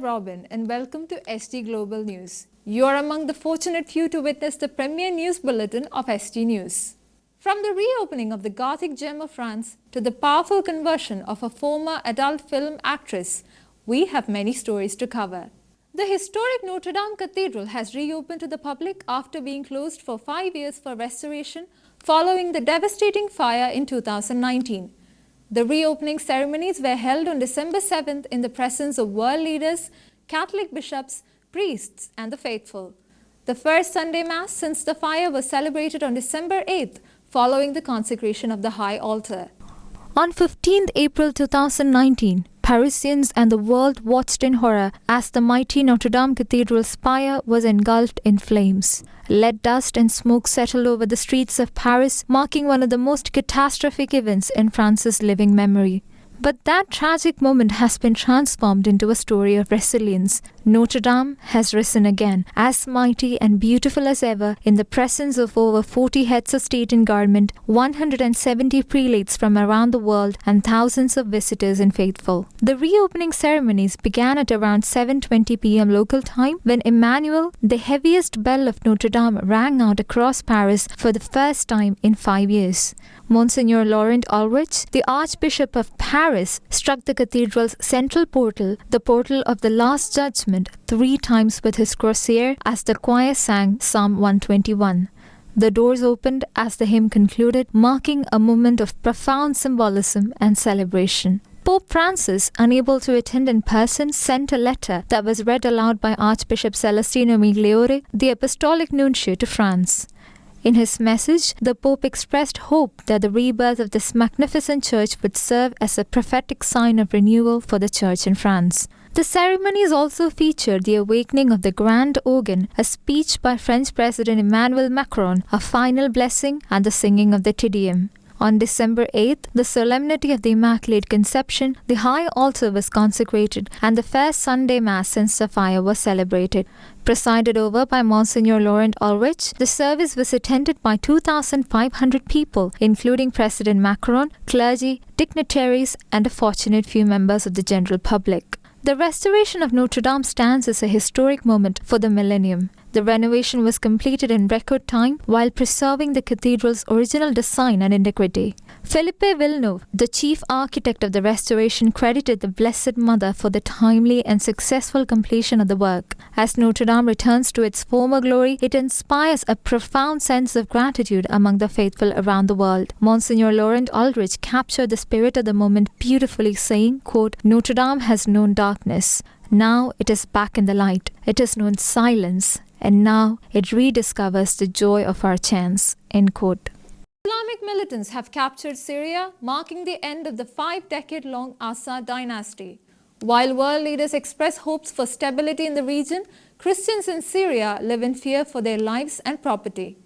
Robin, and welcome to SG Global News. You are among the fortunate few to witness the premier news bulletin of SG News. From the reopening of the Gothic gem of France to the powerful conversion of a former adult film actress, we have many stories to cover. The historic Notre Dame Cathedral has reopened to the public after being closed for 5 years for restoration following the devastating fire in 2019. The reopening ceremonies were held on December 7th in the presence of world leaders, Catholic bishops, priests, and the faithful. The first Sunday Mass since the fire was celebrated on December 8th, following the consecration of the high altar. On 15th April 2019, Parisians and the world watched in horror as the mighty Notre Dame Cathedral spire was engulfed in flames. Lead dust and smoke settled over the streets of Paris, marking one of the most catastrophic events in France's living memory. But that tragic moment has been transformed into a story of resilience. Notre Dame has risen again, as mighty and beautiful as ever, in the presence of over 40 heads of state and government, 170 prelates from around the world, and thousands of visitors and faithful. The reopening ceremonies began at around 7:20 p.m. local time, when Emmanuel, the heaviest bell of Notre Dame, rang out across Paris for the first time in 5 years. Monsignor Laurent Ulrich, the Archbishop of Paris, struck the cathedral's central portal, the portal of the Last Judgment, 3 times with his crosier as the choir sang Psalm 121. The doors opened as the hymn concluded, marking a moment of profound symbolism and celebration. Pope Francis, unable to attend in person, sent a letter that was read aloud by Archbishop Celestino Migliore, the Apostolic Nuncio to France. In his message, the Pope expressed hope that the rebirth of this magnificent church would serve as a prophetic sign of renewal for the church in France. The ceremonies also featured the awakening of the Grand Organ, a speech by French President Emmanuel Macron, a final blessing, and the singing of the Te Deum. On December 8th, the Solemnity of the Immaculate Conception, the high altar was consecrated, and the first Sunday Mass since the fire was celebrated. Presided over by Monsignor Laurent Ulrich, the service was attended by 2,500 people, including President Macron, clergy, dignitaries, and a fortunate few members of the general public. The restoration of Notre Dame stands as a historic moment for the millennium. The renovation was completed in record time while preserving the cathedral's original design and integrity. Philippe Villeneuve, the chief architect of the restoration, credited the Blessed Mother for the timely and successful completion of the work. As Notre Dame returns to its former glory, it inspires a profound sense of gratitude among the faithful around the world. Monsignor Laurent Ulrich captured the spirit of the moment beautifully, saying, quote, "Notre Dame has known darkness. Now it is back in the light. It has known silence. And now it rediscovers the joy of our chants." End quote. Islamic militants have captured Syria, marking the end of the 5-decade-long Assad dynasty. While world leaders express hopes for stability in the region, Christians in Syria live in fear for their lives and property.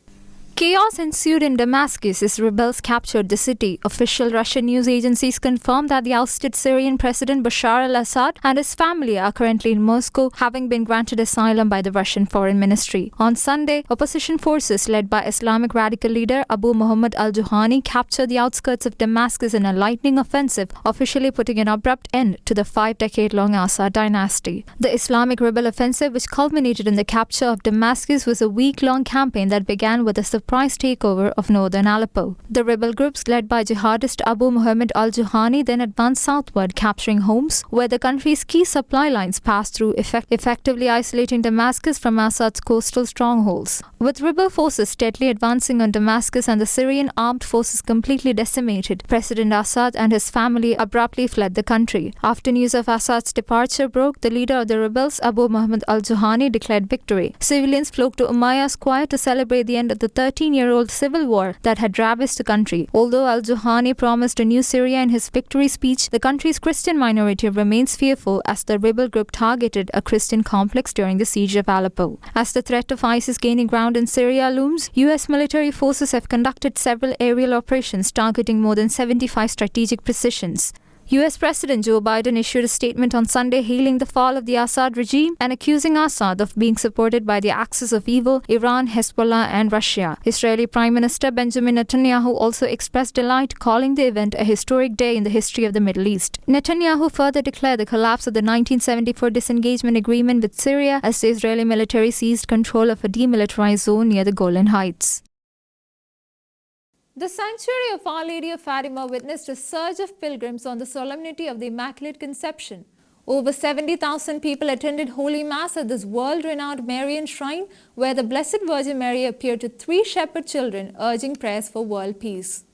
Chaos ensued in Damascus as rebels captured the city. Official Russian news agencies confirmed that the ousted Syrian President Bashar al-Assad and his family are currently in Moscow, having been granted asylum by the Russian Foreign Ministry. On Sunday, opposition forces led by Islamic radical leader Abu Muhammad al-Juhani captured the outskirts of Damascus in a lightning offensive, officially putting an abrupt end to the 5-decade-long Assad dynasty. The Islamic rebel offensive, which culminated in the capture of Damascus, was a week-long campaign that began with a surprise takeover of northern Aleppo. The rebel groups led by jihadist Abu Muhammad al-Juhani then advanced southward, capturing Homs, where the country's key supply lines passed through, effectively isolating Damascus from Assad's coastal strongholds. With rebel forces steadily advancing on Damascus and the Syrian armed forces completely decimated, President Assad and his family abruptly fled the country. After news of Assad's departure broke, the leader of the rebels, Abu Muhammad al-Juhani, declared victory. Civilians flocked to Umayyah Square to celebrate the end of the 13-year-old civil war that had ravaged the country. Although al-Juhani promised a new Syria in his victory speech, the country's Christian minority remains fearful as the rebel group targeted a Christian complex during the siege of Aleppo. As the threat of ISIS gaining ground in Syria looms, U.S. military forces have conducted several aerial operations targeting more than 75 strategic positions. US President Joe Biden issued a statement on Sunday hailing the fall of the Assad regime and accusing Assad of being supported by the axis of evil, Iran, Hezbollah, and Russia. Israeli Prime Minister Benjamin Netanyahu also expressed delight, calling the event a historic day in the history of the Middle East. Netanyahu further declared the collapse of the 1974 disengagement agreement with Syria as the Israeli military seized control of a demilitarized zone near the Golan Heights. The sanctuary of Our Lady of Fatima witnessed a surge of pilgrims on the solemnity of the Immaculate Conception. Over 70,000 people attended Holy Mass at this world-renowned Marian shrine, where the Blessed Virgin Mary appeared to 3 shepherd children, urging prayers for world peace.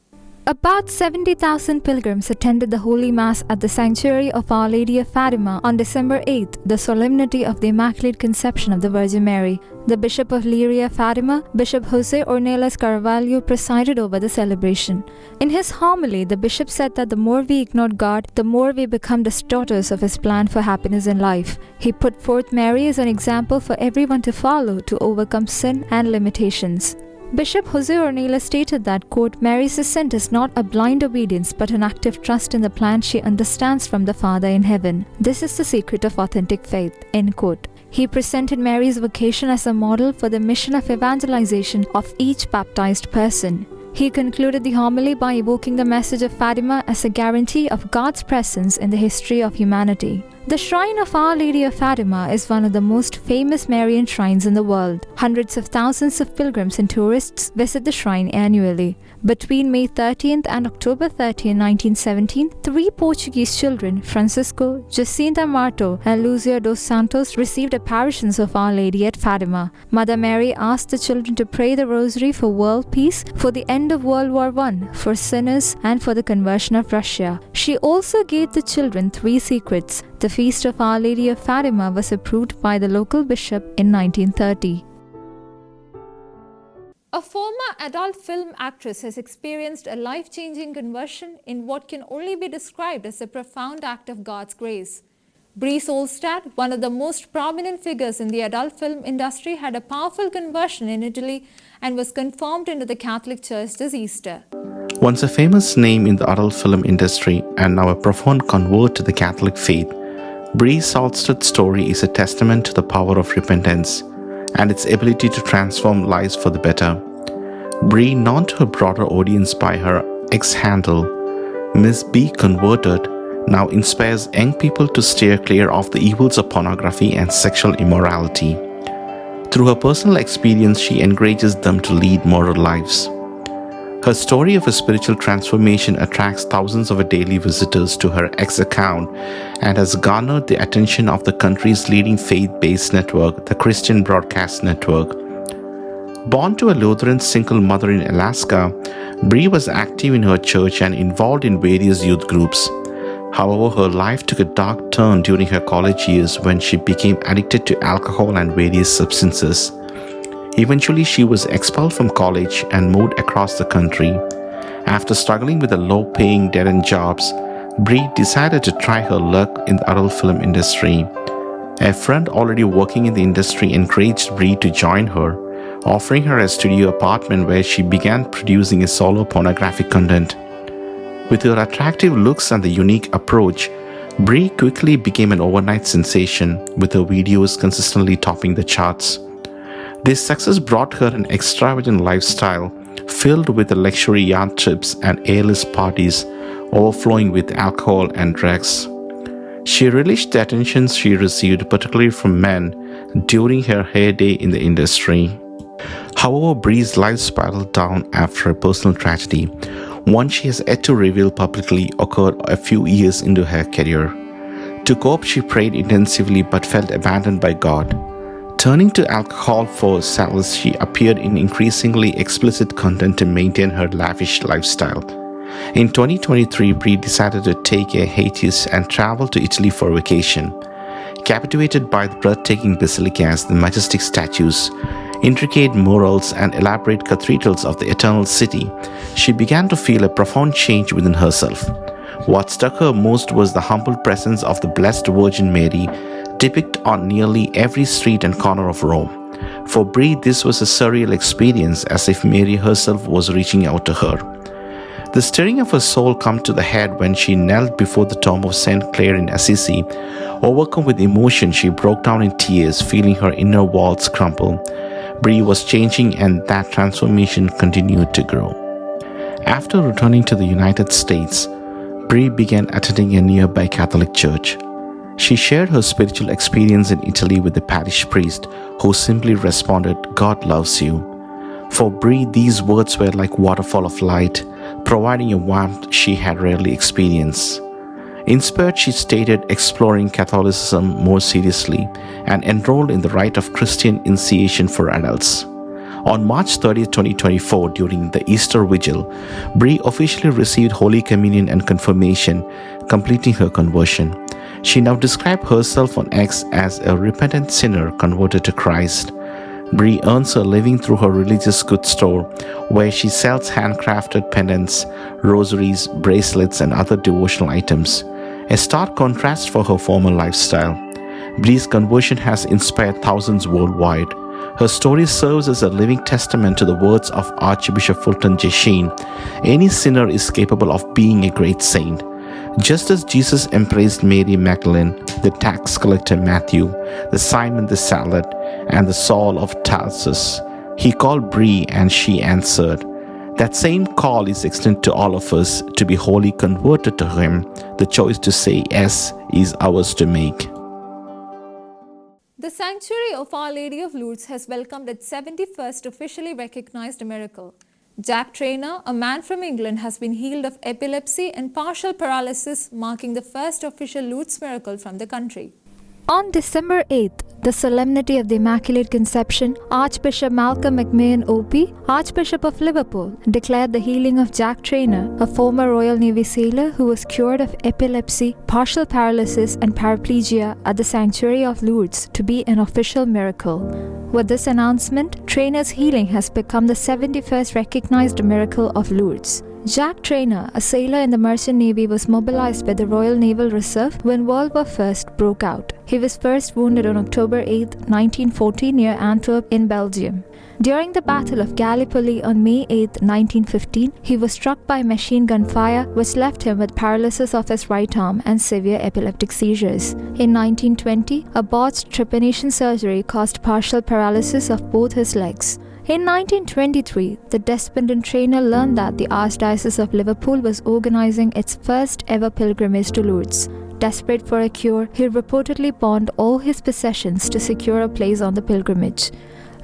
About 70,000 pilgrims attended the Holy Mass at the Sanctuary of Our Lady of Fatima on December 8th, the solemnity of the Immaculate Conception of the Virgin Mary. The Bishop of Leiria Fatima, Bishop Jose Ornelas Carvalho, presided over the celebration. In his homily, the bishop said that the more we ignore God, the more we become distorters of His plan for happiness in life. He put forth Mary as an example for everyone to follow to overcome sin and limitations. Bishop Jose Ornelas stated that, quote, Mary's ascent is not a blind obedience but an active trust in the plan she understands from the Father in heaven. This is the secret of authentic faith, end quote. He presented Mary's vocation as a model for the mission of evangelization of each baptized person. He concluded the homily by evoking the message of Fatima as a guarantee of God's presence in the history of humanity. The shrine of Our Lady of Fatima is one of the most famous Marian shrines in the world. Hundreds of thousands of pilgrims and tourists visit the shrine annually. Between May 13th and October 30th, 1917, 3 Portuguese children, Francisco, Jacinta Marto, and Lucia dos Santos, received apparitions of Our Lady at Fatima. Mother Mary asked the children to pray the rosary for world peace, for the end of World War I, for sinners, and for the conversion of Russia. She also gave the children 3 secrets. The feast of Our Lady of Fatima was approved by the local bishop in 1930. A former adult film actress has experienced a life-changing conversion in what can only be described as a profound act of God's grace. Bree Solstad, one of the most prominent figures in the adult film industry, had a powerful conversion in Italy and was confirmed into the Catholic Church this Easter. Once a famous name in the adult film industry and now a profound convert to the Catholic faith, Bree Solstad's story is a testament to the power of repentance and its ability to transform lives for the better. Bree, known to a broader audience by her ex-handle, Miss B Converted, now inspires young people to steer clear of the evils of pornography and sexual immorality. Through her personal experience, she encourages them to lead moral lives. Her story of a spiritual transformation attracts thousands of daily visitors to her X account and has garnered the attention of the country's leading faith-based network, the Christian Broadcast Network. Born to a Lutheran single mother in Alaska, Bree was active in her church and involved in various youth groups. However, her life took a dark turn during her college years when she became addicted to alcohol and various substances. Eventually, she was expelled from college and moved across the country. After struggling with the low-paying dead-end jobs, Bree decided to try her luck in the adult film industry. A friend already working in the industry encouraged Bree to join her, offering her a studio apartment where she began producing a solo pornographic content. With her attractive looks and the unique approach, Bree quickly became an overnight sensation, with her videos consistently topping the charts. This success brought her an extravagant lifestyle filled with luxury yacht trips and A-list parties overflowing with alcohol and drugs. She relished the attention she received, particularly from men, during her heyday in the industry. However, Bree's life spiraled down after a personal tragedy, one she has yet to reveal publicly, occurred a few years into her career. To cope, she prayed intensively but felt abandoned by God. Turning to alcohol for solace, she appeared in increasingly explicit content to maintain her lavish lifestyle. In 2023, Bree decided to take a hiatus and travel to Italy for vacation. Captivated by the breathtaking basilicas, the majestic statues, intricate murals, and elaborate cathedrals of the Eternal City, she began to feel a profound change within herself. What struck her most was the humble presence of the Blessed Virgin Mary depicted on nearly every street and corner of Rome. For Bree, this was a surreal experience, as if Mary herself was reaching out to her. The stirring of her soul came to the head when she knelt before the tomb of Saint Clare in Assisi. Overcome with emotion, she broke down in tears, feeling her inner walls crumble. Bree was changing, and that transformation continued to grow. After returning to the United States, Bree began attending a nearby Catholic church. She shared her spiritual experience in Italy with the parish priest, who simply responded, "God loves you." For Bree, these words were like waterfall of light, providing a warmth she had rarely experienced. Inspired, she stated exploring Catholicism more seriously and enrolled in the rite of Christian initiation for adults. On March 30, 2024, during the Easter Vigil, Bree officially received Holy Communion and confirmation, completing her conversion. She now described herself on X as a repentant sinner converted to Christ. Bree earns her living through her religious goods store, where she sells handcrafted pendants, rosaries, bracelets, and other devotional items, a stark contrast for her former lifestyle. Bree's conversion has inspired thousands worldwide. Her story serves as a living testament to the words of Archbishop Fulton J. Sheen: "Any sinner is capable of being a great saint." Just as Jesus embraced Mary Magdalene, the tax collector Matthew, the Simon the Zealot, and the Saul of Tarsus, he called Bree and she answered. That same call is extended to all of us to be wholly converted to Him. The choice to say yes is ours to make. The Sanctuary of Our Lady of Lourdes has welcomed its 71st officially recognized miracle. Jack Trainer, a man from England, has been healed of epilepsy and partial paralysis, marking the first official Lourdes miracle from the country. On December 8th, the Solemnity of the Immaculate Conception, Archbishop Malcolm McMahon OP, Archbishop of Liverpool, declared the healing of Jack Trainer, a former Royal Navy sailor who was cured of epilepsy, partial paralysis and paraplegia at the Sanctuary of Lourdes, to be an official miracle. With this announcement, Trainer's healing has become the 71st recognized miracle of Lourdes. Jack Trainer, a sailor in the Merchant Navy, was mobilized by the Royal Naval Reserve when World War I broke out. He was first wounded on October 8, 1940 near Antwerp in Belgium. During the Battle of Gallipoli on May 8, 1915, he was struck by machine gun fire, which left him with paralysis of his right arm and severe epileptic seizures. In 1920, a botched trepanation surgery caused partial paralysis of both his legs. In 1923, the despondent Trainer learned that the Archdiocese of Liverpool was organizing its first ever pilgrimage to Lourdes. Desperate for a cure, he reportedly pawned all his possessions to secure a place on the pilgrimage.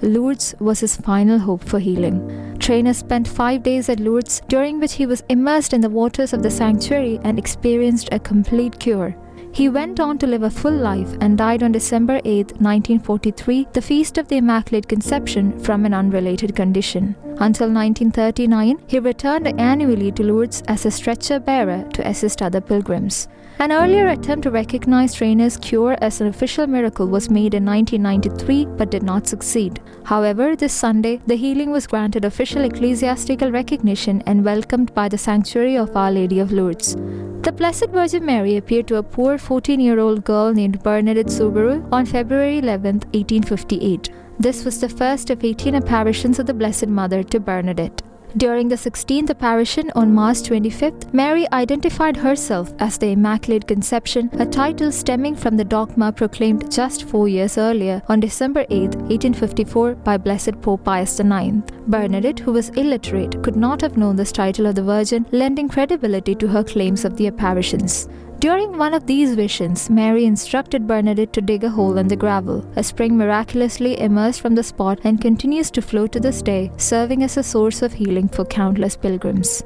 Lourdes was his final hope for healing. Trainer spent 5 days at Lourdes, during which he was immersed in the waters of the sanctuary and experienced a complete cure. He went on to live a full life and died on December 8, 1943, the feast of the Immaculate Conception, from an unrelated condition. Until 1939, he returned annually to Lourdes as a stretcher bearer to assist other pilgrims. An earlier attempt to recognize Trainer's cure as an official miracle was made in 1993 but did not succeed. However, this Sunday, the healing was granted official ecclesiastical recognition and welcomed by the Sanctuary of Our Lady of Lourdes. The Blessed Virgin Mary appeared to a poor 14-year-old girl named Bernadette Subaru on February 11, 1858. This was the first of 18 apparitions of the Blessed Mother to Bernadette. During the 16th apparition on March 25th, Mary identified herself as the Immaculate Conception, a title stemming from the dogma proclaimed just 4 years earlier on December 8, 1854 by Blessed Pope Pius IX. Bernadette, who was illiterate, could not have known this title of the Virgin, lending credibility to her claims of the apparitions. During one of these visions, Mary instructed Bernadette to dig a hole in the gravel. A spring miraculously emerged from the spot and continues to flow to this day, serving as a source of healing for countless pilgrims.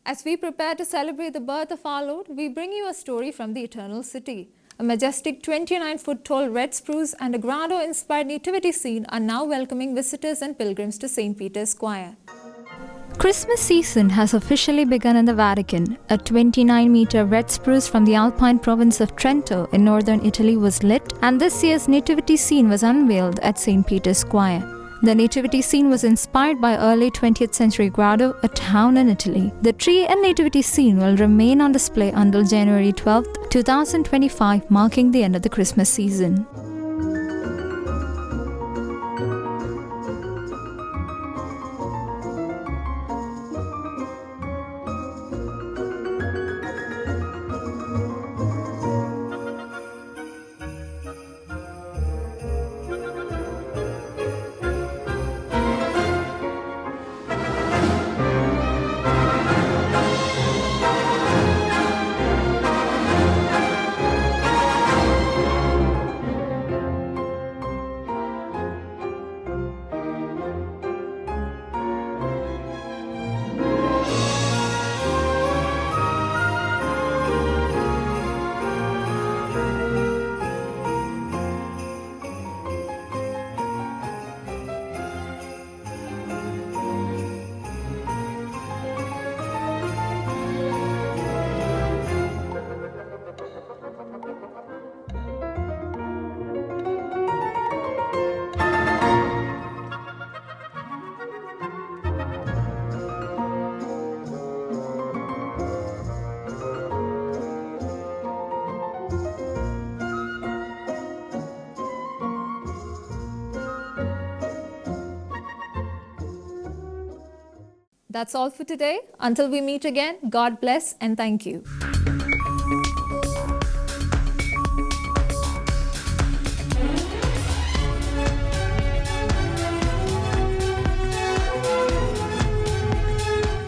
As we prepare to celebrate the birth of our Lord, we bring you a story from the Eternal City. A majestic 29-foot tall red spruce and a grotto-inspired nativity scene are now welcoming visitors and pilgrims to St. Peter's Square. Christmas season has officially begun in the Vatican. A 29-meter red spruce from the Alpine province of Trento in northern Italy was lit, and this year's nativity scene was unveiled at St. Peter's Square. The nativity scene was inspired by early 20th century Grado, a town in Italy. The tree and nativity scene will remain on display until January 12, 2025, marking the end of the Christmas season. That's all for today. Until we meet again, God bless and thank you.